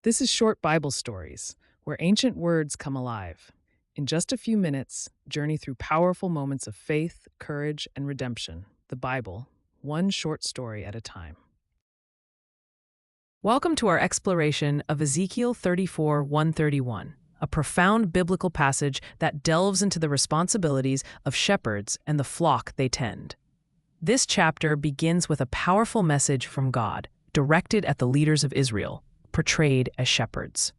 This is Short Bible Stories, where ancient words come alive. In just a few minutes, journey through powerful moments of faith, courage, and redemption. The Bible, one short story at a time. Welcome to our exploration of Ezekiel 34:131, a profound biblical passage that delves into the responsibilities of shepherds and the flock they tend. This chapter begins with a powerful message from God, directed at the leaders of Israel, portrayed as shepherds.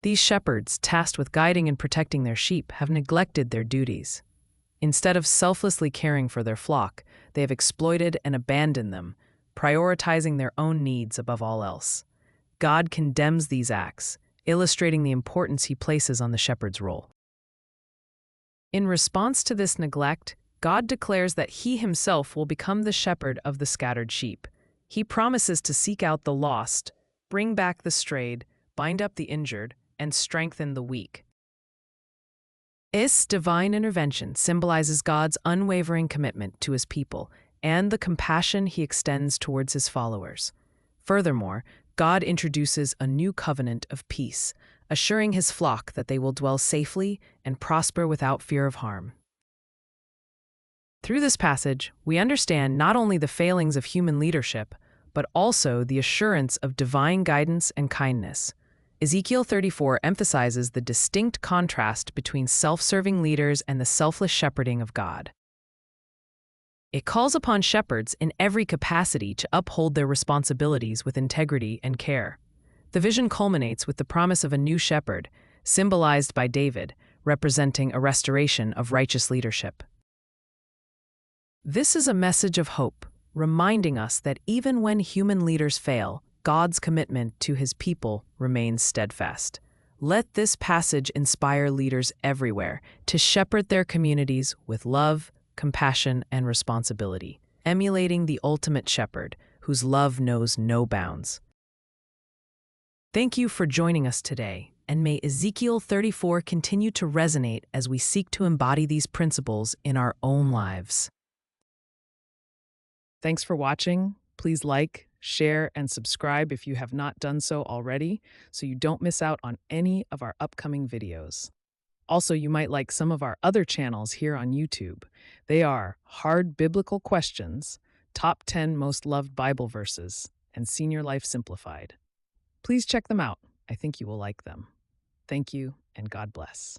These shepherds, tasked with guiding and protecting their sheep, have neglected their duties. Instead of selflessly caring for their flock, they have exploited and abandoned them, prioritizing their own needs above all else. God condemns these acts, illustrating the importance he places on the shepherd's role. In response to this neglect, God declares that he himself will become the shepherd of the scattered sheep. He promises to seek out the lost, bring back the strayed, bind up the injured, and strengthen the weak. This divine intervention symbolizes God's unwavering commitment to his people and the compassion he extends towards his followers. Furthermore, God introduces a new covenant of peace, assuring his flock that they will dwell safely and prosper without fear of harm. Through this passage, we understand not only the failings of human leadership, but also the assurance of divine guidance and kindness. Ezekiel 34 emphasizes the distinct contrast between self-serving leaders and the selfless shepherding of God. It calls upon shepherds in every capacity to uphold their responsibilities with integrity and care. The vision culminates with the promise of a new shepherd, symbolized by David, representing a restoration of righteous leadership. This is a message of hope, reminding us that even when human leaders fail, God's commitment to his people remains steadfast. Let this passage inspire leaders everywhere to shepherd their communities with love, compassion, and responsibility, emulating the ultimate shepherd, whose love knows no bounds. Thank you for joining us today, and may Ezekiel 34 continue to resonate as we seek to embody these principles in our own lives. Thanks for watching. Please like, share, and subscribe if you have not done so already, so you don't miss out on any of our upcoming videos. Also, you might like some of our other channels here on YouTube. They are Hard Biblical Questions, Top 10 Most Loved Bible Verses, and Senior Life Simplified. Please check them out. I think you will like them. Thank you, and God bless.